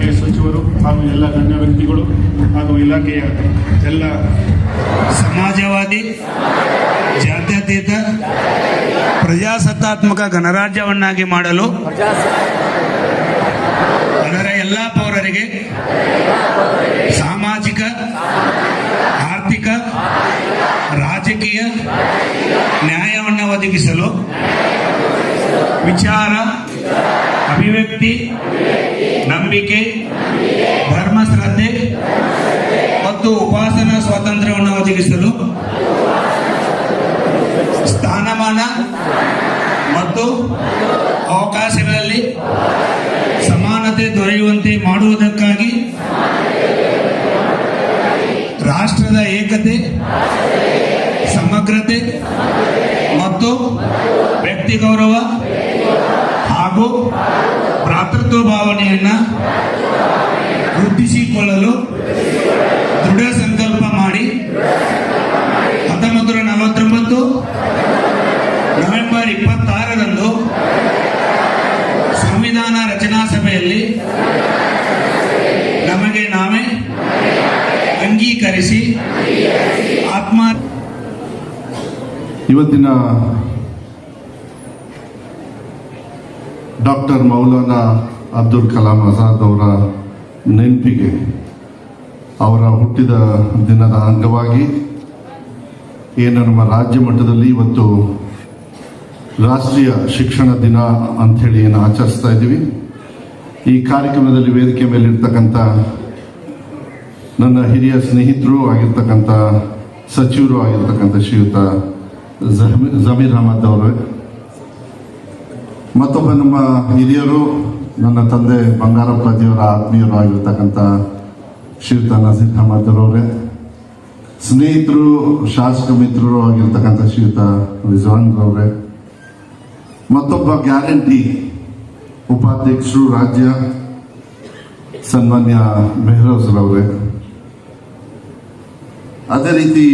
ಇಲಾಖೆಯ ಸಚಿವರು ಹಾಗೂ ಎಲ್ಲ ಗಣ್ಯ ವ್ಯಕ್ತಿಗಳು ಹಾಗೂ ಇಲಾಖೆಯ ಎಲ್ಲ ಸಮಾಜವಾದಿ ಜಾತ್ಯತೀತ ಪ್ರಜಾಸತ್ತಾತ್ಮಕ ಗಣರಾಜ್ಯವನ್ನಾಗಿ ಮಾಡಲು ಅದರ ಎಲ್ಲ ಪೌರರಿಗೆ ಸಾಮಾಜಿಕ, ಆರ್ಥಿಕ, ರಾಜಕೀಯ ನ್ಯಾಯವನ್ನು ಒದಗಿಸಲು ವಿಚಾರ, ಅಭಿವ್ಯಕ್ತಿ, ನಂಬಿಕೆ, ಧರ್ಮಶ್ರದ್ಧೆ ಮತ್ತು ಉಪಾಸನಾ ಸ್ವಾತಂತ್ರ್ಯವನ್ನು ಒದಗಿಸಲು ಸ್ಥಾನಮಾನ ಮತ್ತು ಅವಕಾಶಗಳಲ್ಲಿ ಸಮಾನತೆ ದೊರೆಯುವಂತೆ ಮಾಡುವುದಕ್ಕಾಗಿ ರಾಷ್ಟ್ರದ ಏಕತೆ, ಸಮಗ್ರತೆ ಮತ್ತು ವ್ಯಕ್ತಿ ಗೌರವ ಹಾಗೂ ಭ್ರಾತೃತ್ವ ಭಾವನೆಯನ್ನು ವೃದ್ಧಿಸಿಕೊಳ್ಳಲು ದೃಢ ಸಂಕಲ್ಪ ಮಾಡಿ 1949 ನವೆಂಬರ್ 26ರಂದು ಸಂವಿಧಾನ ರಚನಾ ಸಭೆಯಲ್ಲಿ ನಮಗೆ ನಾವೇ ಅಂಗೀಕರಿಸಿ ಇವತ್ತಿನ ಡಾಕ್ಟರ್ ಮೌಲಾನಾ ಅಬ್ದುಲ್ ಕಲಾಂ ಆಜಾದ್ ಅವರ ನೆನಪಿಗೆ ಅವರ ಹುಟ್ಟಿದ ದಿನದ ಅಂಗವಾಗಿ ಏನು ನಮ್ಮ ರಾಜ್ಯ ಮಟ್ಟದಲ್ಲಿ ಇವತ್ತು ರಾಷ್ಟ್ರೀಯ ಶಿಕ್ಷಣ ದಿನ ಅಂಥೇಳಿ ಏನು ಆಚರಿಸ್ತಾ ಇದ್ದೀವಿ. ಈ ಕಾರ್ಯಕ್ರಮದಲ್ಲಿ ವೇದಿಕೆ ಮೇಲಿರ್ತಕ್ಕಂಥ ನನ್ನ ಹಿರಿಯ ಸ್ನೇಹಿತರು ಆಗಿರ್ತಕ್ಕಂಥ ಸಚಿವರು ಆಗಿರ್ತಕ್ಕಂಥ ಶ್ರೀಯುತ ಜಮೀರ್ ಅಹಮದ್ ಅವರು, ಮತ್ತೊಬ್ಬ ನಮ್ಮ ಹಿರಿಯರು ನನ್ನ ತಂದೆ ಬಂಗಾರಪ್ಪಾಜಿಯವರ ಆತ್ಮೀಯರು ಆಗಿರ್ತಕ್ಕಂಥ ಶ್ರೀಯುತ ನಜೀರ್ ಅಹಮದ್ ಅವರೇ, ಸ್ನೇಹಿತರು ಶಾಸಕ ಮಿತ್ರರು ಆಗಿರ್ತಕ್ಕಂಥ ಶ್ರೀಯುತ ರಿಜ್ವಾನ್ ಅವರೇ, ಮತ್ತೊಬ್ಬ ಗ್ಯಾರಂಟಿ ಉಪಾಧ್ಯಕ್ಷರು ರಾಜ್ಯ ಸನ್ಮಾನ್ಯ ಮೆಹರೋಜ್ ಅವರೇ, ಅದೇ ರೀತಿ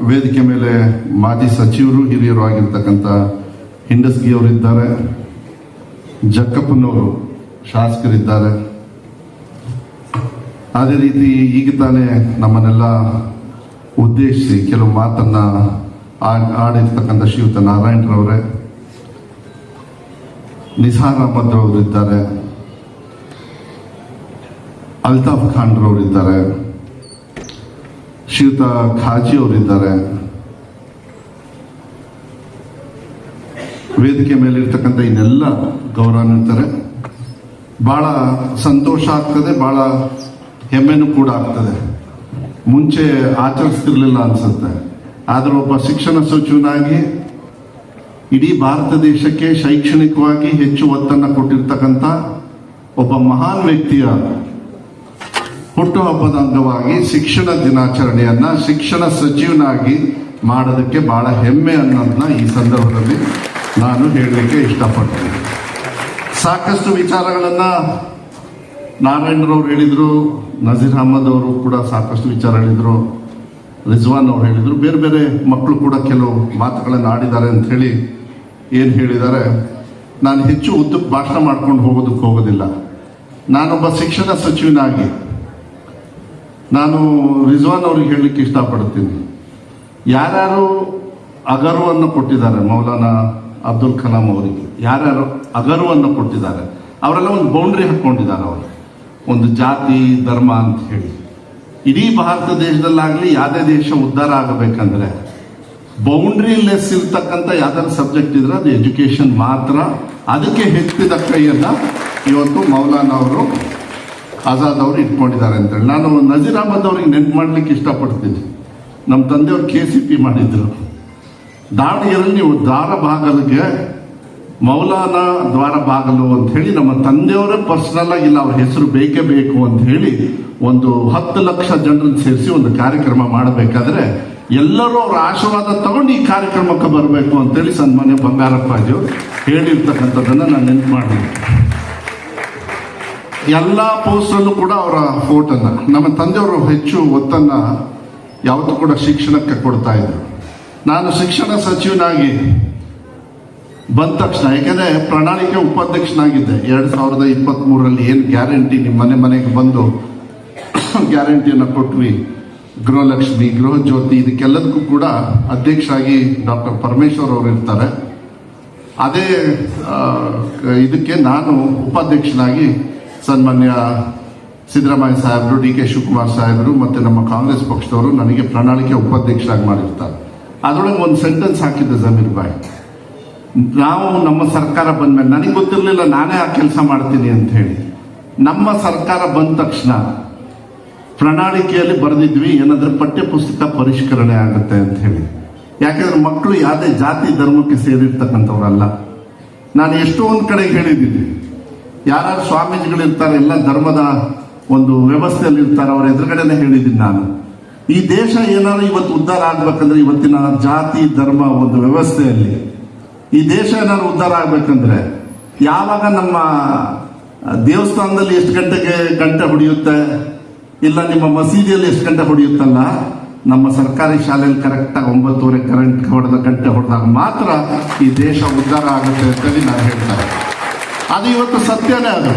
ವೇದಿಕೆ ಮೇಲೆ ಮಾಜಿ ಸಚಿವರು ಹಿರಿಯರು ಆಗಿರ್ತಕ್ಕಂಥ ಹಿಂಡಸ್ಗಿ ಅವರಿದ್ದಾರೆ, ಜಕ್ಕಪ್ಪನವರು ಶಾಸಕರಿದ್ದಾರೆ, ಅದೇ ರೀತಿ ಈಗ ತಾನೇ ನಮ್ಮನ್ನೆಲ್ಲ ಉದ್ದೇಶಿಸಿ ಕೆಲವು ಮಾತನ್ನ ಆಡಿರ್ತಕ್ಕಂಥ ಶ್ರೀಯುತ ನಾರಾಯಣರವರೇ, ನಿಸಾರ್ ಅಹಮದ್ ಅವರಿದ್ದಾರೆ, ಅಲ್ತಾಫ್ ಖಾನ್ ರವರಿದ್ದಾರೆ, ಶ್ರೀಯುತ ಖಾಜಿ ಅವರಿದ್ದಾರೆ, ವೇದಿಕೆ ಮೇಲೆ ಇರ್ತಕ್ಕಂಥ ಇನ್ನೆಲ್ಲ ಗೌರವಾನ್ವಿತರೆ. ಬಹಳ ಸಂತೋಷ ಆಗ್ತದೆ, ಬಹಳ ಹೆಮ್ಮೆನೂ ಕೂಡ ಆಗ್ತದೆ. ಮುಂಚೆ ಆಚರಿಸ್ತಿರ್ಲಿಲ್ಲ ಅನ್ಸುತ್ತೆ, ಆದ್ರೆ ಒಬ್ಬ ಶಿಕ್ಷಣ ಸಚಿವನಾಗಿ ಇಡೀ ಭಾರತ ದೇಶಕ್ಕೆ ಶೈಕ್ಷಣಿಕವಾಗಿ ಹೆಚ್ಚು ಒತ್ತನ್ನು ಕೊಟ್ಟಿರ್ತಕ್ಕಂಥ ಒಬ್ಬ ಮಹಾನ್ ವ್ಯಕ್ತಿಯ ಹುಟ್ಟುಹಬ್ಬದ ಅಂಗವಾಗಿ ಶಿಕ್ಷಣ ದಿನಾಚರಣೆಯನ್ನ ಶಿಕ್ಷಣ ಸಚಿವನಾಗಿ ಮಾಡೋದಕ್ಕೆ ಬಹಳ ಹೆಮ್ಮೆ ಅನ್ನೋದನ್ನ ಈ ಸಂದರ್ಭದಲ್ಲಿ ನಾನು ಹೇಳಲಿಕ್ಕೆ ಇಷ್ಟಪಡ್ತೀನಿ. ಸಾಕಷ್ಟು ವಿಚಾರಗಳನ್ನ ನಾರಾಯಣರವ್ರು ಹೇಳಿದ್ರು, ನಜೀರ್ ಅಹಮದ್ ಅವರು ಕೂಡ ಸಾಕಷ್ಟು ವಿಚಾರ ಹೇಳಿದ್ರು, ರಿಜ್ವಾನ್ ಅವರು ಹೇಳಿದ್ರು, ಬೇರೆ ಬೇರೆ ಮಕ್ಕಳು ಕೂಡ ಕೆಲವು ಮಾತುಗಳನ್ನು ಆಡಿದ್ದಾರೆ ಅಂತ ಹೇಳಿ ಏನು ಹೇಳಿದ್ದಾರೆ. ನಾನು ಹೆಚ್ಚು ಉದ್ದಕ್ಕೆ ಭಾಷಣ ಮಾಡ್ಕೊಂಡು ಹೋಗೋದಿಲ್ಲ. ನಾನೊಬ್ಬ ಶಿಕ್ಷಣ ಸಚಿವನಾಗಿ ನಾನು ರಿಜ್ವಾನ್ ಅವ್ರಿಗೆ ಹೇಳಲಿಕ್ಕೆ ಇಷ್ಟಪಡ್ತೀನಿ, ಯಾರ್ಯಾರು ಅಗರ್ವವನ್ನು ಕೊಟ್ಟಿದ್ದಾರೆ ಮೌಲಾನಾ ಅಬ್ದುಲ್ ಕಲಾಂ ಅವರಿಗೆ, ಯಾರ್ಯಾರು ಅಗರ್ವವನ್ನು ಕೊಟ್ಟಿದ್ದಾರೆ ಅವರೆಲ್ಲ ಒಂದು ಬೌಂಡ್ರಿ ಹಾಕ್ಕೊಂಡಿದ್ದಾರೆ. ಅವರು ಒಂದು ಜಾತಿ ಧರ್ಮ ಅಂತ ಹೇಳಿ ಇಡೀ ಭಾರತ ದೇಶದಲ್ಲಾಗಲಿ ಯಾವುದೇ ದೇಶ ಉದ್ಧಾರ ಆಗಬೇಕಂದ್ರೆ ಬೌಂಡ್ರಿ ಲೆಸ್ ಇರ್ತಕ್ಕಂಥ ಯಾವ್ದಾದ್ರು ಸಬ್ಜೆಕ್ಟ್ ಇದ್ರೆ ಅದು ಎಜುಕೇಶನ್ ಮಾತ್ರ. ಅದಕ್ಕೆ ಹೆಚ್ಚಿದ ಕೈಯನ್ನ ಇವತ್ತು ಮೌಲಾನಾ ಅವರು ಆಜಾದ್ ಅವರು ಇಟ್ಕೊಂಡಿದ್ದಾರೆ ಅಂತೇಳಿ ನಾನು ನಜೀರ್ ಅಹಮದ್ ಅವ್ರಿಗೆ ನೆನ್ಪು ಮಾಡ್ಲಿಕ್ಕೆ ಇಷ್ಟಪಡ್ತೀನಿ. ನಮ್ಮ ತಂದೆಯವರು KCP ಮಾಡಿದ್ರು. ದಾವಣಗೆರೆಯಲ್ಲಿ ನೀವು ದ್ವಾರ ಬಾಗಲಿಗೆ ಮೌಲಾನಾ ದ್ವಾರ ಬಾಗಲು ಅಂತ ಹೇಳಿ ನಮ್ಮ ತಂದೆಯವರೇ ಪರ್ಸನಲ್ ಆಗಿ ಇಲ್ಲ ಅವ್ರ ಹೆಸರು ಬೇಕೇ ಬೇಕು ಅಂತ ಹೇಳಿ ಒಂದು 10 ಲಕ್ಷ ಜನರನ್ನು ಸೇರಿಸಿ ಒಂದು ಕಾರ್ಯಕ್ರಮ ಮಾಡಬೇಕಾದ್ರೆ ಎಲ್ಲರೂ ಅವ್ರ ಆಶೀರ್ವಾದ ತಗೊಂಡು ಈ ಕಾರ್ಯಕ್ರಮಕ್ಕೆ ಬರಬೇಕು ಅಂತೇಳಿ ಸನ್ಮಾನ್ಯ ಬಂಗಾರಪ್ಪಾಜಿಯವರು ಹೇಳಿರ್ತಕ್ಕಂಥದ್ದನ್ನು ನಾನು ನೆನ್ಪು ಮಾಡಿದ್ದೆ. ಎಲ್ಲ ಪೋಸ್ಟಲ್ಲೂ ಕೂಡ ಅವರ ಫೋಟೋನ ನಮ್ಮ ತಂದೆಯವರು ಹೆಚ್ಚು ಒತ್ತನ್ನ ಯಾವತ್ತೂ ಕೂಡ ಶಿಕ್ಷಣಕ್ಕೆ ಕೊಡ್ತಾ ಇದ್ರು. ನಾನು ಶಿಕ್ಷಣ ಸಚಿವನಾಗಿ ಬಂದ ತಕ್ಷಣ, ಯಾಕೆಂದ್ರೆ ಪ್ರಣಾಳಿಕೆ ಉಪಾಧ್ಯಕ್ಷನಾಗಿದ್ದೆ 2023ರಲ್ಲಿ. ಏನು ಗ್ಯಾರಂಟಿ ನಿಮ್ಮ ಮನೆಗೆ ಬಂದು ಗ್ಯಾರಂಟಿಯನ್ನು ಕೊಟ್ವಿ, ಗೃಹಲಕ್ಷ್ಮಿ, ಗೃಹ ಜ್ಯೋತಿ, ಇದಕ್ಕೆಲ್ಲದಕ್ಕೂ ಕೂಡ ಅಧ್ಯಕ್ಷರಾಗಿ ಡಾಕ್ಟರ್ ಪರಮೇಶ್ವರ್ ಅವರು ಇರ್ತಾರೆ. ಅದೇ ಇದಕ್ಕೆ ನಾನು ಉಪಾಧ್ಯಕ್ಷನಾಗಿ ಸನ್ಮಾನ್ಯ ಸಿದ್ದರಾಮಯ್ಯ ಸಾಹೇಬರು, ಡಿ ಕೆ ಶಿವಕುಮಾರ್ ಸಾಹೇಬರು ಮತ್ತು ನಮ್ಮ ಕಾಂಗ್ರೆಸ್ ಪಕ್ಷದವರು ನನಗೆ ಪ್ರಣಾಳಿಕೆ ಉಪಾಧ್ಯಕ್ಷರಾಗಿ ಮಾಡಿರ್ತಾರೆ. ಅದರೊಳಗೆ ಒಂದು ಸೆಂಟೆನ್ಸ್ ಹಾಕಿದ್ದೆ ಜಮೀರ್ ಬಾಯ್, ನಾವು ನಮ್ಮ ಸರ್ಕಾರ ಬಂದ್ಮೇಲೆ, ನನಗೆ ಗೊತ್ತಿರಲಿಲ್ಲ ನಾನೇ ಆ ಕೆಲಸ ಮಾಡ್ತೀನಿ ಅಂತ ಹೇಳಿ. ನಮ್ಮ ಸರ್ಕಾರ ಬಂದ ತಕ್ಷಣ ಪ್ರಣಾಳಿಕೆಯಲ್ಲಿ ಬರೆದಿದ್ವಿ ಏನಂದ್ರೆ ಪಠ್ಯಪುಸ್ತಕ ಪರಿಷ್ಕರಣೆ ಆಗುತ್ತೆ ಅಂತ ಹೇಳಿ. ಯಾಕೆಂದ್ರೆ ಮಕ್ಕಳು ಯಾವುದೇ ಜಾತಿ ಧರ್ಮಕ್ಕೆ ಸೇರಿರ್ತಕ್ಕಂಥವ್ರಲ್ಲ. ನಾನು ಎಷ್ಟೋ ಒಂದು ಕಡೆಗೆ ಹೇಳಿದ್ದೀನಿ, ಯಾರು ಸ್ವಾಮೀಜಿಗಳಿರ್ತಾರೆ, ಎಲ್ಲ ಧರ್ಮದ ಒಂದು ವ್ಯವಸ್ಥೆಯಲ್ಲಿ ಇರ್ತಾರೆ, ಅವ್ರ ಎದುರುಗಡೆನೆ ಹೇಳಿದ್ದೀನಿ ನಾನು. ಈ ದೇಶ ಏನಾದ್ರು ಇವತ್ತು ಉದ್ಧಾರ ಆಗ್ಬೇಕಂದ್ರೆ, ಇವತ್ತಿನ ಜಾತಿ ಧರ್ಮ ಒಂದು ವ್ಯವಸ್ಥೆಯಲ್ಲಿ ಈ ದೇಶ ಏನಾದ್ರು ಉದ್ಧಾರ ಆಗ್ಬೇಕಂದ್ರೆ, ಯಾವಾಗ ನಮ್ಮ ದೇವಸ್ಥಾನದಲ್ಲಿ ಎಷ್ಟು ಗಂಟೆಗೆ ಗಂಟೆ ಹೊಡೆಯುತ್ತೆ, ಇಲ್ಲ ನಿಮ್ಮ ಮಸೀದಿಯಲ್ಲಿ ಎಷ್ಟು ಗಂಟೆ ಹೊಡೆಯುತ್ತಲ್ಲ, ನಮ್ಮ ಸರ್ಕಾರಿ ಶಾಲೆಯಲ್ಲಿ ಕರೆಕ್ಟಾಗಿ 9:30 ಕರೆಂಟ್ ಹೊಡೆದ ಗಂಟೆ ಹೊಡೆದಾಗ ಮಾತ್ರ ಈ ದೇಶ ಉದ್ಧಾರ ಆಗುತ್ತೆ ಅಂತೇಳಿ ನಾನು ಹೇಳ್ತಾರೆ. ಅದು ಇವತ್ತು ಸತ್ಯನೇ. ಅದು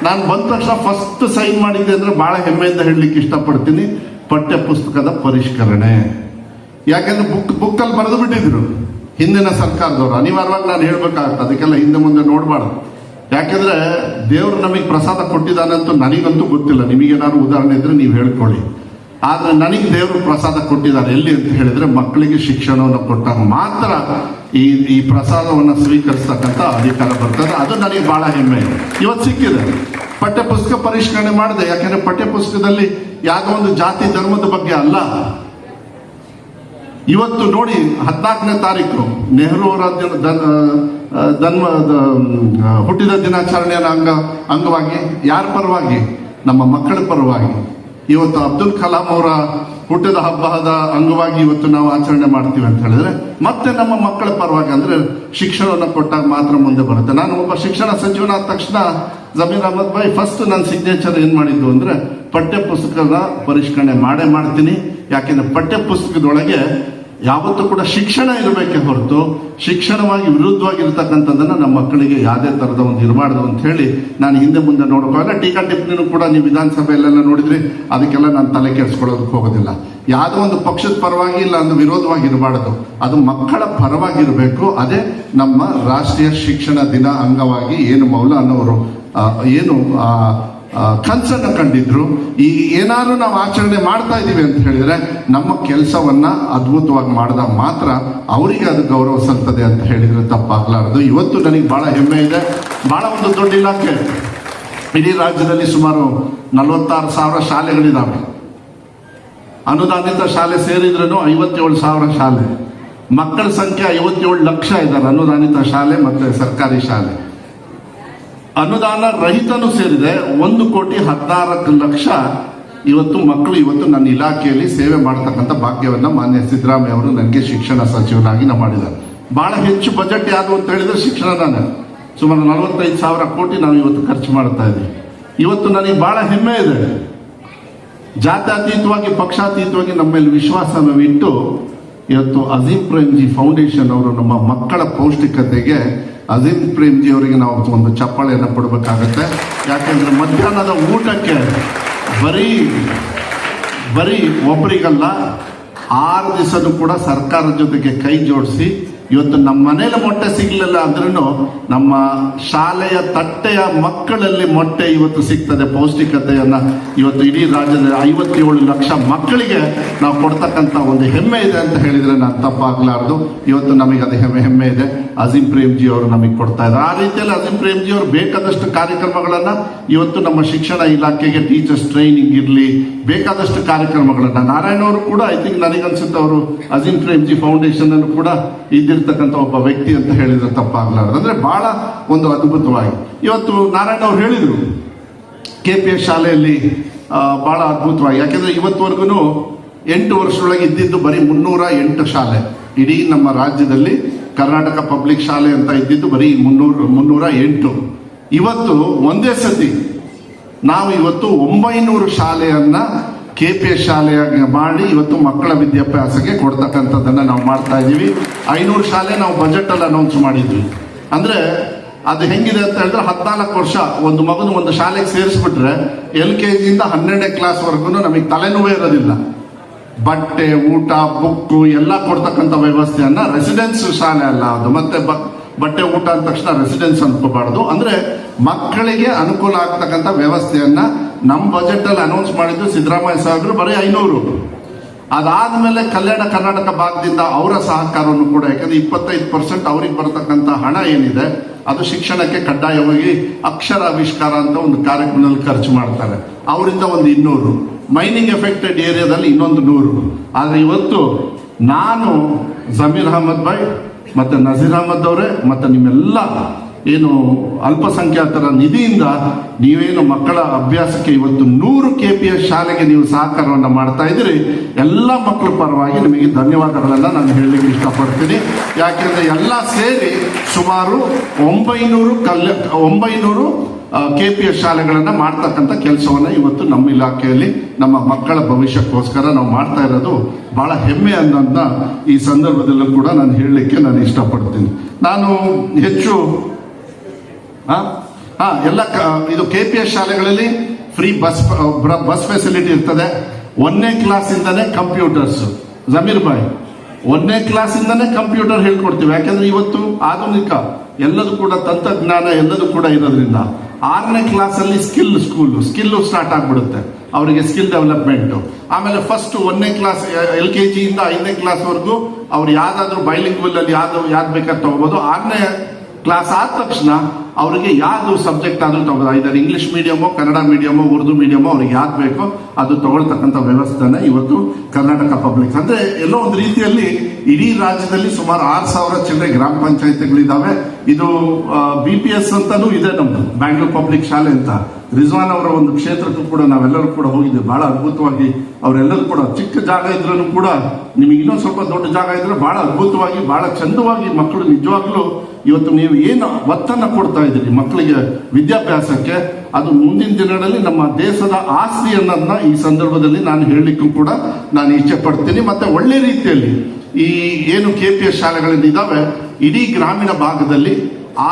ನಾನು ಬಂದ ತಕ್ಷಣ ಫಸ್ಟ್ ಸೈನ್ ಮಾಡಿದ್ದೆ ಅಂದ್ರೆ ಬಹಳ ಹೆಮ್ಮೆಯಿಂದ ಹೇಳಲಿಕ್ಕೆ ಇಷ್ಟಪಡ್ತೀನಿ, ಪಠ್ಯ ಪುಸ್ತಕದ ಪರಿಷ್ಕರಣೆ. ಯಾಕೆಂದ್ರೆ ಬುಕ್ಕಲ್ಲಿ ಬರೆದು ಬಿಟ್ಟಿದ್ರು ಹಿಂದಿನ ಸರ್ಕಾರದವರು. ಅನಿವಾರ್ಯವಾಗಿ ನಾನು ಹೇಳ್ಬೇಕಾಗುತ್ತೆ, ಅದಕ್ಕೆಲ್ಲ ಹಿಂದೆ ಮುಂದೆ ನೋಡಬಾರ್ದು. ಯಾಕೆಂದ್ರೆ ದೇವರು ನಮಗೆ ಪ್ರಸಾದ ಕೊಟ್ಟಿದ್ದಾನಂತೂ ನನಗಂತೂ ಗೊತ್ತಿಲ್ಲ, ನಿಮಗೇನಾದ್ರು ಉದಾಹರಣೆ ಇದ್ರೆ ನೀವು ಹೇಳ್ಕೊಳ್ಳಿ. ಆದ್ರೆ ನನಗೆ ದೇವರು ಪ್ರಸಾದ ಕೊಟ್ಟಿದ್ದಾರೆ ಎಲ್ಲಿ ಅಂತ ಹೇಳಿದ್ರೆ, ಮಕ್ಕಳಿಗೆ ಶಿಕ್ಷಣವನ್ನು ಕೊಟ್ಟಾಗ ಮಾತ್ರ ಈ ಪ್ರಸಾದವನ್ನು ಸ್ವೀಕರಿಸ್ತಕ್ಕಂಥ ಅಧಿಕಾರ ಬರ್ತದೆ. ಅದು ನನಗೆ ಬಹಳ ಹೆಮ್ಮೆ ಇವತ್ತು ಸಿಕ್ಕಿದೆ. ಪಠ್ಯಪುಸ್ತಕ ಪರಿಷ್ಕರಣೆ ಮಾಡಿದೆ. ಯಾಕೆಂದ್ರೆ ಪಠ್ಯಪುಸ್ತಕದಲ್ಲಿ ಯಾವುದೋ ಒಂದು ಜಾತಿ ಧರ್ಮದ ಬಗ್ಗೆ ಅಲ್ಲ. ಇವತ್ತು ನೋಡಿ 14ನೇ ತಾರೀಕು ನೆಹರು ಅವರ ಹುಟ್ಟಿದ ದಿನಾಚರಣೆಯ ಅಂಗವಾಗಿ ಯಾರ ಪರವಾಗಿ? ನಮ್ಮ ಮಕ್ಕಳ ಪರವಾಗಿ. ಇವತ್ತು ಅಬ್ದುಲ್ ಕಲಾಂ ಅವರ ಹುಟ್ಟಿದ ಹಬ್ಬದ ಅಂಗವಾಗಿ ಇವತ್ತು ನಾವು ಆಚರಣೆ ಮಾಡ್ತೀವಿ ಅಂತ ಹೇಳಿದ್ರೆ, ಮತ್ತೆ ನಮ್ಮ ಮಕ್ಕಳ ಪರವಾಗಿ, ಅಂದ್ರೆ ಶಿಕ್ಷಣವನ್ನು ಕೊಟ್ಟಾಗ ಮಾತ್ರ ಮುಂದೆ ಬರುತ್ತೆ. ನಾನು ಒಬ್ಬ ಶಿಕ್ಷಣ ಸಚಿವನಾದ ತಕ್ಷಣ ಜಮೀರ್ ಅಹಮದ್ ಭಾಯ್ ಫಸ್ಟ್ ನನ್ನ ಸಿಗ್ನೇಚರ್ ಏನ್ ಮಾಡಿದ್ದು ಅಂದ್ರೆ, ಪಠ್ಯ ಪುಸ್ತಕದ ಪರಿಷ್ಕರಣೆ ಮಾಡ್ತೀನಿ. ಯಾಕೆಂದ್ರೆ ಪಠ್ಯ ಪುಸ್ತಕದೊಳಗೆ ಯಾವತ್ತೂ ಕೂಡ ಶಿಕ್ಷಣ ಇರಬೇಕೆ ಹೊರತು ಶಿಕ್ಷಣವಾಗಿ ವಿರುದ್ಧವಾಗಿರ್ತಕ್ಕಂಥದ್ದನ್ನ ನಮ್ಮ ಮಕ್ಕಳಿಗೆ ಯಾವುದೇ ತರದ ಒಂದು ಇರಬಾರ್ದು ಅಂತ ಹೇಳಿ ನಾನು ಹಿಂದೆ ಮುಂದೆ ನೋಡೋಕ್ಕಾಗಲ್ಲ. ಟೀಕಾ ಟಿಪ್ಪಣಿನೂ ಕೂಡ ನೀವು ವಿಧಾನಸಭೆಯಲ್ಲೆಲ್ಲ ನೋಡಿದ್ರಿ, ಅದಕ್ಕೆಲ್ಲ ನಾನು ತಲೆ ಕೆಡಿಸ್ಕೊಳ್ಳೋದಕ್ಕೆ ಹೋಗೋದಿಲ್ಲ. ಯಾವುದೋ ಒಂದು ಪಕ್ಷದ ಪರವಾಗಿ ಇಲ್ಲ ಒಂದು ವಿರೋಧವಾಗಿ ಇರಬಾರ್ದು, ಅದು ಮಕ್ಕಳ ಪರವಾಗಿರಬೇಕು. ಅದೇ ನಮ್ಮ ರಾಷ್ಟ್ರೀಯ ಶಿಕ್ಷಣ ದಿನ ಅಂಗವಾಗಿ ಏನು ಮೌಲಾನವರು ಏನು ಕನಸನ್ನು ಕಂಡಿದ್ರು. ಈ ಏನಾದ್ರು ನಾವು ಆಚರಣೆ ಮಾಡ್ತಾ ಇದ್ದೀವಿ ಅಂತ ಹೇಳಿದ್ರೆ, ನಮ್ಮ ಕೆಲಸವನ್ನ ಅದ್ಭುತವಾಗಿ ಮಾಡಿದಾಗ ಮಾತ್ರ ಅವರಿಗೆ ಅದು ಗೌರವ ಸಲ್ತದೆ ಅಂತ ಹೇಳಿದ್ರೆ ತಪ್ಪಾಗಲಾರದು. ಇವತ್ತು ನನಗೆ ಬಹಳ ಹೆಮ್ಮೆ ಇದೆ. ಬಹಳ ಒಂದು ದೊಡ್ಡ ಇಲಾಖೆ, ಇಡೀ ರಾಜ್ಯದಲ್ಲಿ ಸುಮಾರು 46,000 ಶಾಲೆಗಳಿದ್ದಾವೆ. ಅನುದಾನಿತ ಶಾಲೆ ಸೇರಿದ್ರೂ 57,000 ಶಾಲೆ. ಮಕ್ಕಳ ಸಂಖ್ಯೆ 57 ಲಕ್ಷ ಇದ್ದಾರೆ, ಅನುದಾನಿತ ಶಾಲೆ ಮತ್ತೆ ಸರ್ಕಾರಿ ಶಾಲೆ. ಅನುದಾನ ರಹಿತನೂ ಸೇರಿದೆ 1,14,00,000 ಇವತ್ತು ಮಕ್ಕಳು ಇವತ್ತು ನನ್ನ ಇಲಾಖೆಯಲ್ಲಿ ಸೇವೆ ಮಾಡತಕ್ಕಂಥ ಭಾಗ್ಯವನ್ನ ಮಾನ್ಯ ಸಿದ್ದರಾಮಯ್ಯ ಅವರು ನನಗೆ ಶಿಕ್ಷಣ ಸಚಿವನಾಗಿ ಮಾಡಿದ್ದಾರೆ. ಬಹಳ ಹೆಚ್ಚು ಬಜೆಟ್ ಯಾವುದು ಅಂತ ಹೇಳಿದ್ರೆ ಶಿಕ್ಷಣದಾನೆ. ಸುಮಾರು 45,000 ಕೋಟಿ ನಾವು ಇವತ್ತು ಖರ್ಚು ಮಾಡ್ತಾ ಇದ್ದೀವಿ. ಇವತ್ತು ನನಗೆ ಬಹಳ ಹೆಮ್ಮೆ ಇದೆ. ಜಾತ್ಯತೀತವಾಗಿ ಪಕ್ಷಾತೀತವಾಗಿ ನಮ್ಮ ಮೇಲೆ ವಿಶ್ವಾಸವನ್ನು ಇಟ್ಟು ಇವತ್ತು ಅಜೀಂ ಪ್ರೇಮ್ಜಿ ಫೌಂಡೇಶನ್ ಅವರು ನಮ್ಮ ಮಕ್ಕಳ ಪೌಷ್ಟಿಕತೆಗೆ ಅಜೀಂ ಪ್ರೇಮ್ಜಿ ಅವರಿಗೆ ನಾವು ಒಂದು ಚಪ್ಪಾಳೆಯನ್ನು ಕೊಡಬೇಕಾಗತ್ತೆ. ಯಾಕೆಂದ್ರೆ ಮಧ್ಯಾಹ್ನದ ಊಟಕ್ಕೆ ಬರೀ ಒಬ್ಬರಿಗಲ್ಲ 6 ದಿವಸನೂ ಕೂಡ ಸರ್ಕಾರದ ಜೊತೆಗೆ ಕೈ ಜೋಡಿಸಿ ಇವತ್ತು ನಮ್ಮ ಮನೇಲಿ ಮೊಟ್ಟೆ ಸಿಗ್ಲಿಲ್ಲ ಅಂದ್ರೂ ನಮ್ಮ ಶಾಲೆಯ ತಟ್ಟೆಯ ಮಕ್ಕಳಲ್ಲಿ ಮೊಟ್ಟೆ ಇವತ್ತು ಸಿಗ್ತದೆ. ಪೌಷ್ಟಿಕತೆಯನ್ನ ಇವತ್ತು ಇಡೀ ರಾಜ್ಯದ 57 ಲಕ್ಷ ಮಕ್ಕಳಿಗೆ ನಾವು ಕೊಡ್ತಕ್ಕಂಥ ಒಂದು ಹೆಮ್ಮೆ ಇದೆ ಅಂತ ಹೇಳಿದ್ರೆ ನಾನು ತಪ್ಪಾಗಲಾರದು. ಇವತ್ತು ನಮಗೆ ಅದು ಹೆಮ್ಮೆ ಇದೆ. ಅಜೀಂ ಪ್ರೇಮ್ಜಿ ಅವರು ನಮಗೆ ಕೊಡ್ತಾ ಇದ್ದಾರೆ. ಆ ರೀತಿಯಲ್ಲಿ ಅಜೀಂ ಪ್ರೇಮ್ಜಿ ಅವರು ಬೇಕಾದಷ್ಟು ಕಾರ್ಯಕ್ರಮಗಳನ್ನ ಇವತ್ತು ನಮ್ಮ ಶಿಕ್ಷಣ ಇಲಾಖೆಗೆ ಟೀಚರ್ಸ್ ಟ್ರೈನಿಂಗ್ ಇರಲಿ, ಬೇಕಾದಷ್ಟು ಕಾರ್ಯಕ್ರಮಗಳನ್ನ ನಾರಾಯಣ ಅವರು ಕೂಡ ಐ ಥಿಂಕ್ ನನಗನ್ಸುತ್ತೆ ಅವರು ಅಜೀಂ ಪ್ರೇಮ್ಜಿ ಫೌಂಡೇಶನ್ ಅನ್ನು ಕೂಡ ಇದ್ದಿರ್ತಕ್ಕಂಥ ಒಬ್ಬ ವ್ಯಕ್ತಿ ಅಂತ ಹೇಳಿದ್ರೆ ತಪ್ಪಾಗಲಾರದು. ಅಂದ್ರೆ ಬಹಳ ಒಂದು ಅದ್ಭುತವಾಗಿ ಇವತ್ತು ನಾರಾಯಣ ಅವರು ಹೇಳಿದ್ರು KPS ಶಾಲೆಯಲ್ಲಿ ಬಹಳ ಅದ್ಭುತವಾಗಿ. ಯಾಕೆಂದ್ರೆ ಇವತ್ತುವರೆಗೂ 8 ವರ್ಷದೊಳಗೆ ಇದ್ದಿದ್ದು ಬರೀ 308 ಶಾಲೆ. ಇಡೀ ನಮ್ಮ ರಾಜ್ಯದಲ್ಲಿ ಕರ್ನಾಟಕ ಪಬ್ಲಿಕ್ ಶಾಲೆ ಅಂತ ಇದ್ದಿದ್ದು ಬರೀ 308. ಇವತ್ತು ಒಂದೇ ಸತಿ ನಾವು ಇವತ್ತು 900 ಶಾಲೆಯನ್ನ KPS ಶಾಲೆಯಾಗಿ ಮಾಡಿ ಇವತ್ತು ಮಕ್ಕಳ ವಿದ್ಯಾಭ್ಯಾಸಕ್ಕೆ ಕೊಡ್ತಕ್ಕಂಥದ್ದನ್ನ ನಾವು ಮಾಡ್ತಾ ಇದ್ದೀವಿ. 500 ಶಾಲೆ ನಾವು ಬಜೆಟ್ ಅಲ್ಲಿ ಅನೌನ್ಸ್ ಮಾಡಿದ್ವಿ. ಅಂದ್ರೆ ಅದು ಹೆಂಗಿದೆ ಅಂತ ಹೇಳಿದ್ರೆ 14 ವರ್ಷ ಒಂದು ಮಗನ ಒಂದು ಶಾಲೆಗೆ ಸೇರಿಸ್ಬಿಟ್ರೆ LKG ಇಂದ 12ನೇ ಕ್ಲಾಸ್ ವರ್ಗು ನಮಗೆ ತಲೆನೋವೇ ಇರೋದಿಲ್ಲ. ಬಟ್ಟೆ, ಊಟ, ಬುಕ್ಕು ಎಲ್ಲ ಕೊಡ್ತಕ್ಕಂಥ ವ್ಯವಸ್ಥೆಯನ್ನ, ರೆಸಿಡೆನ್ಸ್ ಶಾಲೆ ಅಲ್ಲ ಅದು, ಮತ್ತೆ ಬಟ್ಟೆ ಊಟ ಅಂದ ತಕ್ಷಣ ರೆಸಿಡೆನ್ಸ್ ಅನ್ಕೋಬಾರ್ದು. ಅಂದ್ರೆ ಮಕ್ಕಳಿಗೆ ಅನುಕೂಲ ಆಗ್ತಕ್ಕಂಥ ವ್ಯವಸ್ಥೆಯನ್ನ ನಮ್ಮ ಬಜೆಟ್ ಅಲ್ಲಿ ಅನೌನ್ಸ್ ಮಾಡಿದ್ದು ಸಿದ್ದರಾಮಯ್ಯ ಸಾಹೇಬರು ಬರೀ 500. ಅದಾದ್ಮೇಲೆ ಕಲ್ಯಾಣ ಕರ್ನಾಟಕ ಭಾಗದಿಂದ ಅವರ ಸಹಕಾರವನ್ನು ಕೂಡ, ಯಾಕಂದ್ರೆ 25% ಅವ್ರಿಗೆ ಬರತಕ್ಕಂಥ ಹಣ ಏನಿದೆ ಅದು ಶಿಕ್ಷಣಕ್ಕೆ ಕಡ್ಡಾಯವಾಗಿ ಅಕ್ಷರಾವಿಷ್ಕಾರ ಅಂತ ಒಂದು ಕಾರ್ಯಕ್ರಮದಲ್ಲಿ ಖರ್ಚು ಮಾಡ್ತಾರೆ. ಅವರಿಂದ ಒಂದು 200, ಮೈನಿಂಗ್ ಎಫೆಕ್ಟೆಡ್ ಏರಿಯಾದಲ್ಲಿ ಇನ್ನೊಂದು 100. ಆದ್ರೆ ಇವತ್ತು ನಾನು ಜಮೀರ್ ಅಹಮದ್ ಭಾಯ್ ಮತ್ತೆ ನಜೀರ್ ಅಹಮದ್ ಅವರೇ ಮತ್ತೆ ನಿಮ್ಮೆಲ್ಲ ಏನು ಅಲ್ಪಸಂಖ್ಯಾತರ ನಿಧಿಯಿಂದ ನೀವೇನು ಮಕ್ಕಳ ಅಭ್ಯಾಸಕ್ಕೆ ಇವತ್ತು 100 KPS ಶಾಲೆಗೆ ನೀವು ಸಹಕಾರವನ್ನು ಮಾಡ್ತಾ ಇದ್ದೀರಿ. ಎಲ್ಲ ಮಕ್ಕಳ ಪರವಾಗಿ ನಿಮಗೆ ಧನ್ಯವಾದಗಳನ್ನ ನಾನು ಹೇಳಲಿಕ್ಕೆ ಇಷ್ಟಪಡ್ತೀನಿ. ಯಾಕೆಂದ್ರೆ ಎಲ್ಲ ಸೇರಿ ಸುಮಾರು 900 KPS ಶಾಲೆಗಳನ್ನ ಮಾಡ್ತಕ್ಕಂಥ ಕೆಲಸವನ್ನ ಇವತ್ತು ನಮ್ಮ ಇಲಾಖೆಯಲ್ಲಿ ನಮ್ಮ ಮಕ್ಕಳ ಭವಿಷ್ಯಕ್ಕೋಸ್ಕರ ನಾವು ಮಾಡ್ತಾ ಇರೋದು ಬಹಳ ಹೆಮ್ಮೆ ಅನ್ನೋದನ್ನ ಈ ಸಂದರ್ಭದಲ್ಲೂ ಕೂಡ ನಾನು ಹೇಳಲಿಕ್ಕೆ ನಾನು ಇಷ್ಟಪಡ್ತೀನಿ. ನಾನು ಹೆಚ್ಚು ಎಲ್ಲ ಇದು KPS ಶಾಲೆಗಳಲ್ಲಿ ಫ್ರೀ ಬಸ್ ಫೆಸಿಲಿಟಿ ಇರ್ತದೆ. 1ನೇ ಕ್ಲಾಸಿಂದನೇ ಕಂಪ್ಯೂಟರ್ಸ್. ಜಮೀರ್ ಭಾಯ್, 1ನೇ ಕ್ಲಾಸಿಂದನೇ ಕಂಪ್ಯೂಟರ್ ಹೇಳ್ಕೊಡ್ತೀವಿ. ಯಾಕೆಂದ್ರೆ ಇವತ್ತು ಆಧುನಿಕ ಎಲ್ಲದೂ ಕೂಡ ತಂತ್ರಜ್ಞಾನ ಎಲ್ಲದೂ ಕೂಡ ಇರೋದ್ರಿಂದ 6ನೇ ಕ್ಲಾಸಲ್ಲಿ ಸ್ಕಿಲ್ ಸ್ಟಾರ್ಟ್ ಆಗ್ಬಿಡುತ್ತೆ ಅವರಿಗೆ, ಸ್ಕಿಲ್ ಡೆವಲಪ್ಮೆಂಟ್. ಆಮೇಲೆ ಫಸ್ಟ್ 1ನೇ ಕ್ಲಾಸ್ LKG ಇಂದ 5ನೇ ಕ್ಲಾಸ್ ವರೆಗೂ ಅವ್ರು ಯಾವ್ದಾದ್ರು ಬೈಲಿಂಗ್ವಲ್ ಅಲ್ಲಿ ಯಾವ್ದು ಬೇಕಾದ್ರೆ ತಗೋಬಹುದು. 6ನೇ ಕ್ಲಾಸ್ ಆದ ತಕ್ಷಣ ಅವರಿಗೆ ಯಾವ್ದು ಸಬ್ಜೆಕ್ಟ್ ಆದ್ರೂ ತಗೋದು, ಐದರ್ ಇಂಗ್ಲಿಷ್ ಮೀಡಿಯಮೋ, ಕನ್ನಡ ಮೀಡಿಯಮೋ, ಉರ್ದು ಮೀಡಿಯಮೋ, ಅವ್ರಿಗೆ ಯಾವ್ದು ಬೇಕೋ ಅದು ತಗೊಳ್ತಕ್ಕಂಥ ವ್ಯವಸ್ಥೆನ ಇವತ್ತು ಕರ್ನಾಟಕ ಪಬ್ಲಿಕ್, ಅಂದ್ರೆ ಎಲ್ಲೋ ಒಂದು ರೀತಿಯಲ್ಲಿ ಇಡೀ ರಾಜ್ಯದಲ್ಲಿ ಸುಮಾರು 6,000 ಚಿಲ್ಲರೆ ಗ್ರಾಮ ಪಂಚಾಯತ್ಗಳಿದ್ದಾವೆ. ಇದು BPS ಅಂತಾನೂ ಇದೆ ನಮ್ದು, ಬ್ಯಾಂಗ್ಳೂರ್ ಪಬ್ಲಿಕ್ ಶಾಲೆ ಅಂತ. ರಿಜ್ವಾನ್ ಅವರ ಒಂದು ಕ್ಷೇತ್ರಕ್ಕೂ ಕೂಡ ನಾವೆಲ್ಲರೂ ಕೂಡ ಹೋಗಿದ್ದೇವೆ. ಬಹಳ ಅದ್ಭುತವಾಗಿ ಅವರೆಲ್ಲರೂ ಕೂಡ ಚಿಕ್ಕ ಜಾಗ ಇದ್ರೂ ಕೂಡ, ನಿಮಗೆ ಇನ್ನೊಂದು ಸ್ವಲ್ಪ ದೊಡ್ಡ ಜಾಗ ಇದ್ರೆ ಬಹಳ ಅದ್ಭುತವಾಗಿ ಬಹಳ ಚಂದವಾಗಿ ಮಕ್ಕಳು ನಿಜವಾಗ್ಲೂ ಇವತ್ತು ನೀವು ಏನು ಒತ್ತನ್ನು ಕೊಡ್ತಾ ಇದ್ದೀರಿ ಮಕ್ಕಳಿಗೆ ವಿದ್ಯಾಭ್ಯಾಸಕ್ಕೆ, ಅದು ಮುಂದಿನ ದಿನಗಳಲ್ಲಿ ನಮ್ಮ ದೇಶದ ಆಸ್ತಿ ಅನ್ನೋದನ್ನ ಈ ಸಂದರ್ಭದಲ್ಲಿ ನಾನು ಹೇಳಲಿಕ್ಕೂ ಕೂಡ ನಾನು ಇಚ್ಛೆ ಪಡ್ತೀನಿ. ಮತ್ತೆ ಒಳ್ಳೆ ರೀತಿಯಲ್ಲಿ ಈ ಏನು KPS ಶಾಲೆಗಳಿಂದ ಇದಾವೆ ಇಡೀ ಗ್ರಾಮೀಣ ಭಾಗದಲ್ಲಿ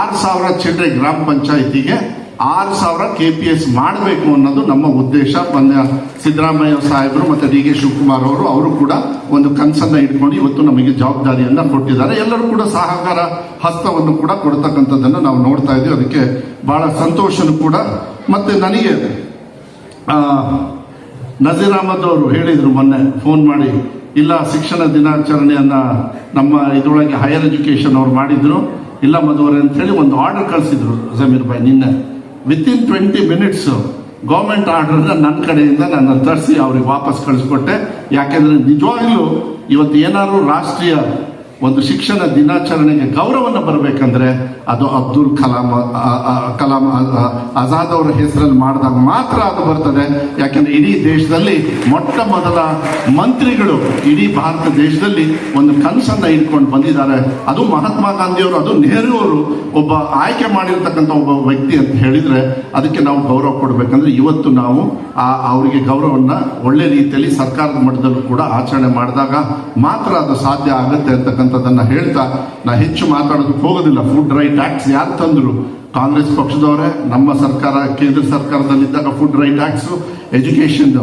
6,000 ಚಿಲ್ಲರೆ ಗ್ರಾಮ ಪಂಚಾಯಿತಿಗೆ 6,000 KPS ಮಾಡಬೇಕು ಅನ್ನೋದು ನಮ್ಮ ಉದ್ದೇಶ. ಮೊನ್ನೆ ಸಿದ್ದರಾಮಯ್ಯ ಸಾಹೇಬರು ಮತ್ತೆ DK ಶಿವಕುಮಾರ್ ಅವರು ಕೂಡ ಒಂದು ಕನಸನ್ನ ಇಟ್ಕೊಂಡು ಇವತ್ತು ನಮಗೆ ಜವಾಬ್ದಾರಿಯನ್ನ ಕೊಟ್ಟಿದ್ದಾರೆ. ಎಲ್ಲರೂ ಕೂಡ ಸಹಕಾರ ಹಸ್ತವನ್ನು ಕೂಡ ಕೊಡ್ತಕ್ಕಂಥದ್ದನ್ನು ನಾವು ನೋಡ್ತಾ ಇದ್ದೀವಿ. ಅದಕ್ಕೆ ಬಹಳ ಸಂತೋಷನೂ ಕೂಡ. ಮತ್ತೆ ನನಗೆ ನಜೀರ್ ಅಹಮದ್ ಅವರು ಹೇಳಿದ್ರು ಮೊನ್ನೆ ಫೋನ್ ಮಾಡಿ, ಇಲ್ಲ ಶಿಕ್ಷಣ ದಿನಾಚರಣೆಯನ್ನ ನಮ್ಮ ಇದರೊಳಗೆ ಹೈಯರ್ ಎಜುಕೇಶನ್ ಅವ್ರು ಮಾಡಿದ್ರು, ಇಲ್ಲ ಮಧುವರೆ ಅಂತ ಹೇಳಿ ಒಂದು ಆರ್ಡರ್ ಕಳಿಸಿದ್ರು ಜಮೀರ್ ಭಾಯ್ ನಿನ್ನೆ. ವಿತಿನ್ 20 minutes ಗೌರ್ಮೆಂಟ್ ಆರ್ಡರ್ನ ನನ್ನ ಕಡೆಯಿಂದ ನಾನು ತರಿಸಿ ಅವ್ರಿಗೆ ವಾಪಸ್ ಕಳಿಸ್ಕೊಟ್ಟೆ. ಯಾಕೆಂದ್ರೆ ನಿಜವಾಗ್ಲೂ ಇವತ್ತು ಏನಾದ್ರು ರಾಷ್ಟ್ರೀಯ ಒಂದು ಶಿಕ್ಷಣ ದಿನಾಚರಣೆಗೆ ಗೌರವನ ಬರಬೇಕಂದ್ರೆ ಅದು ಅಬ್ದುಲ್ ಕಲಾಂ ಆಜಾದ್ ಅವರ ಹೆಸರಲ್ಲಿ ಮಾಡಿದಾಗ ಮಾತ್ರ ಅದು ಬರ್ತದೆ. ಯಾಕೆಂದ್ರೆ ಇಡೀ ದೇಶದಲ್ಲಿ ಮೊಟ್ಟ ಮೊದಲ ಮಂತ್ರಿಗಳು ಇಡೀ ಭಾರತ ದೇಶದಲ್ಲಿ ಒಂದು ಕನಸನ್ನ ಇಟ್ಕೊಂಡು ಬಂದಿದ್ದಾರೆ. ಅದು ಮಹಾತ್ಮ ಗಾಂಧಿಯವರು, ಅದು ನೆಹರು ಅವರು ಒಬ್ಬ ಆಯ್ಕೆ ಮಾಡಿರ್ತಕ್ಕಂಥ ಒಬ್ಬ ವ್ಯಕ್ತಿ ಅಂತ ಹೇಳಿದ್ರೆ ಅದಕ್ಕೆ ನಾವು ಗೌರವ ಕೊಡಬೇಕಂದ್ರೆ ಇವತ್ತು ನಾವು ಅವರಿಗೆ ಗೌರವನ್ನ ಒಳ್ಳೆ ರೀತಿಯಲ್ಲಿ ಸರ್ಕಾರದ ಮಟ್ಟದಲ್ಲೂ ಕೂಡ ಆಚರಣೆ ಮಾಡಿದಾಗ ಮಾತ್ರ ಅದು ಸಾಧ್ಯ ಆಗುತ್ತೆ ಅಂತಕ್ಕಂಥದ್ದನ್ನ ಹೇಳ್ತಾ ನಾ ಹೆಚ್ಚು ಮಾತಾಡೋದಕ್ಕೆ ಹೋಗೋದಿಲ್ಲ. ಫುಡ್ ರೈಟ್ ಟ್ಯಾಕ್ಸ್ ಯಾರು ತಂದ್ರು? ಕಾಂಗ್ರೆಸ್ ಪಕ್ಷದವರೇ. ನಮ್ಮ ಸರ್ಕಾರ ಕೇಂದ್ರ ಸರ್ಕಾರದಲ್ಲಿದ್ದಾಗ food right tax, education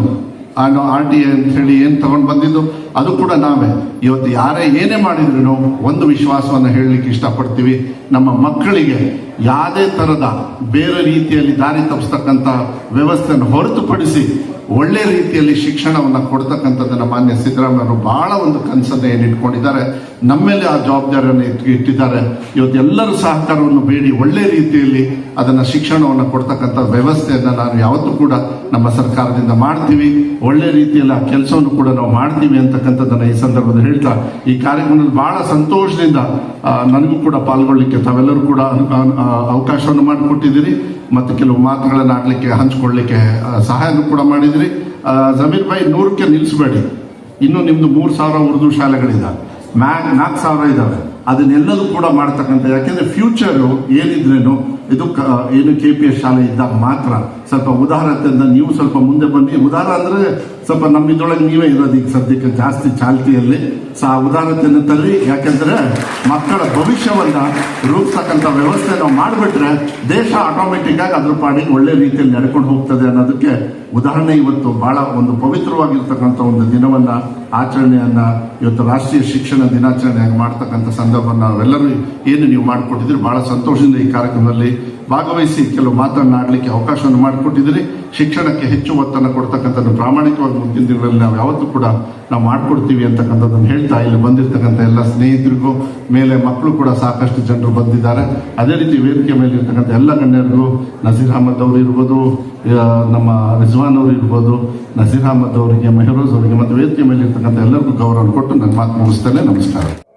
RTA ಅಂತ ಹೇಳಿ ಏನ್ ತಗೊಂಡು ಬಂದಿದ್ದು ಅದು ಕೂಡ ನಾವೇ. ಇವತ್ತು ಯಾರೇ ಏನೇ ಮಾಡಿದ್ರು ಒಂದು ವಿಶ್ವಾಸವನ್ನು ಹೇಳಲಿಕ್ಕೆ ಇಷ್ಟಪಡ್ತೀವಿ, ನಮ್ಮ ಮಕ್ಕಳಿಗೆ ಯಾವುದೇ ತರದ ಬೇರೆ ರೀತಿಯಲ್ಲಿ ದಾರಿ ತಪ್ಪಿಸ್ತಕ್ಕಂಥ ವ್ಯವಸ್ಥೆಯನ್ನು ಹೊರತುಪಡಿಸಿ ಒಳ್ಳೆ ರೀತಿಯಲ್ಲಿ ಶಿಕ್ಷಣವನ್ನು ಕೊಡ್ತಕ್ಕಂಥದ್ದನ್ನ ಮಾನ್ಯ ಸಿದ್ದರಾಮಯ್ಯವರು ಬಹಳ ಒಂದು ಕನಸನ್ನ ಏನಿಟ್ಕೊಂಡಿದ್ದಾರೆ, ನಮ್ಮೇಲೆ ಆ ಜವಾಬ್ದಾರಿಯನ್ನು ಇಟ್ಟಿದ್ದಾರೆ. ಇವತ್ತು ಎಲ್ಲರೂ ಸಹಕಾರವನ್ನು ಬೇಡಿ ಒಳ್ಳೆ ರೀತಿಯಲ್ಲಿ ಅದನ್ನ ಶಿಕ್ಷಣವನ್ನು ಕೊಡ್ತಕ್ಕಂಥ ವ್ಯವಸ್ಥೆಯನ್ನ ನಾನು ಯಾವತ್ತೂ ಕೂಡ ನಮ್ಮ ಸರ್ಕಾರದಿಂದ ಮಾಡ್ತೀವಿ. ಒಳ್ಳೆ ರೀತಿಯಲ್ಲಿ ಆ ಕೆಲಸವನ್ನು ಕೂಡ ನಾವು ಮಾಡ್ತೀವಿ ಅಂತಕ್ಕಂಥದ್ದನ್ನ ಈ ಸಂದರ್ಭದಲ್ಲಿ ಹೇಳ್ತಾ, ಈ ಕಾರ್ಯಕ್ರಮದಲ್ಲಿ ಬಹಳ ಸಂತೋಷದಿಂದ ನನಗೂ ಕೂಡ ಪಾಲ್ಗೊಳ್ಳಿಕ್ಕೆ ತಾವೆಲ್ಲರೂ ಕೂಡ ಅವಕಾಶವನ್ನು ಮಾಡಿಕೊಟ್ಟಿದ್ದೀರಿ. ಮತ್ತೆ ಕೆಲವು ಮಾತುಗಳನ್ನು ಆಡ್ಲಿಕ್ಕೆ ಹಂಚ್ಕೊಳ್ಳಿಕ್ಕೆ ಸಹಾಯನೂ ಕೂಡ ಮಾಡಿದ್ರಿ. ಜಮೀರ್ ಭಾಯ್ 100ಕ್ಕೆ ನಿಲ್ಲಿಸಬೇಡಿ. ಇನ್ನು ನಿಮ್ದು 3,000 ಉರ್ದು ಶಾಲೆಗಳಿದ್ದಾವೆ, 4,000 ಇದ್ದಾವೆ. ಅದನ್ನೆಲ್ಲದೂ ಕೂಡ ಮಾಡ್ತಕ್ಕಂಥ, ಯಾಕೆಂದ್ರೆ ಫ್ಯೂಚರು ಏನಿದ್ರೇನು ಇದು ಏನು KPS ಶಾಲೆ ಇದ್ದಾಗ ಮಾತ್ರ. ಸ್ವಲ್ಪ ಉದಾಹರಣೆಯಿಂದ ನೀವು ಸ್ವಲ್ಪ ಮುಂದೆ ಬನ್ನಿ. ಉದಾಹರಣೆ ಅಂದ್ರೆ ಸ್ವಲ್ಪ ನಮ್ಮಿದ್ರೊಳಗೆ ನೀವೇ ಇರೋದು ಈಗ ಸದ್ಯಕ್ಕೆ ಜಾಸ್ತಿ ಚಾಲ್ತಿಯಲ್ಲಿ. ಆ ಉದಾಹರಣೆಯನ್ನು ತರ್ರಿ. ಯಾಕೆಂದ್ರೆ ಮಕ್ಕಳ ಭವಿಷ್ಯವನ್ನ ರೂಪಿಸ್ತಕ್ಕಂಥ ವ್ಯವಸ್ಥೆ ನಾವು ಮಾಡಿಬಿಟ್ರೆ ದೇಶ ಆಟೋಮೆಟಿಕ್ ಆಗಿ ಅದ್ರ ಪಾಡಿಗೆ ಒಳ್ಳೆ ರೀತಿಯಲ್ಲಿ ನಡ್ಕೊಂಡು ಹೋಗ್ತದೆ ಅನ್ನೋದಕ್ಕೆ ಉದಾಹರಣೆ ಇವತ್ತು ಬಹಳ ಒಂದು ಪವಿತ್ರವಾಗಿರ್ತಕ್ಕಂಥ ಒಂದು ದಿನವನ್ನ ಆಚರಣೆಯನ್ನ ಇವತ್ತು ರಾಷ್ಟ್ರೀಯ ಶಿಕ್ಷಣ ದಿನಾಚರಣೆಯಾಗಿ ಮಾಡ್ತಕ್ಕಂಥ ಸಂದರ್ಭವನ್ನು ನಾವೆಲ್ಲರೂ ಏನು ನೀವು ಮಾಡಿಕೊಟ್ಟಿದ್ರಿ, ಬಹಳ ಸಂತೋಷದಿಂದ ಈ ಕಾರ್ಯಕ್ರಮದಲ್ಲಿ ಭಾಗವಹಿಸಿ ಕೆಲವು ಮಾತನಾಡಲಿಕ್ಕೆ ಅವಕಾಶವನ್ನು ಮಾಡಿಕೊಟ್ಟಿದ್ದೀರಿ. ಶಿಕ್ಷಣಕ್ಕೆ ಹೆಚ್ಚು ಒತ್ತನ್ನು ಕೊಡ್ತಕ್ಕಂಥದ್ದು ಪ್ರಾಮಾಣಿಕವಾಗಿ ಮುಂದಿನ ದಿನಗಳಲ್ಲಿ ನಾವು ಯಾವತ್ತೂ ಕೂಡ ನಾವು ಮಾಡಿಕೊಡ್ತೀವಿ ಅಂತಕ್ಕಂಥದ್ದನ್ನು ಹೇಳ್ತಾ, ಇಲ್ಲಿ ಬಂದಿರತಕ್ಕಂಥ ಎಲ್ಲ ಸ್ನೇಹಿತರಿಗೂ, ಮೇಲೆ ಮಕ್ಕಳು ಕೂಡ ಸಾಕಷ್ಟು ಜನರು ಬಂದಿದ್ದಾರೆ. ಅದೇ ರೀತಿ ವೇದಿಕೆ ಮೇಲೆ ಇರ್ತಕ್ಕಂಥ ಎಲ್ಲ ಗಣ್ಯರಿಗೂ, ನಜೀರ್ ಅಹಮದ್ ಅವರು ಇರ್ಬೋದು, ನಮ್ಮ ರಿಜ್ವಾನ್ ಅವರು ಇರ್ಬೋದು, ನಜೀರ್ ಅಹಮದ್ ಅವರಿಗೆ, ಮೆಹರೋಜ್ ಅವರಿಗೆ ಮತ್ತು ವೇದಿಕೆ ಮೇಲೆ ಇರ್ತಕ್ಕಂಥ ಎಲ್ಲರಿಗೂ ಗೌರವ ಕೊಟ್ಟು ನನ್ನ ಮಾತು ಮುಗಿಸ್ತೇನೆ. ನಮಸ್ಕಾರ.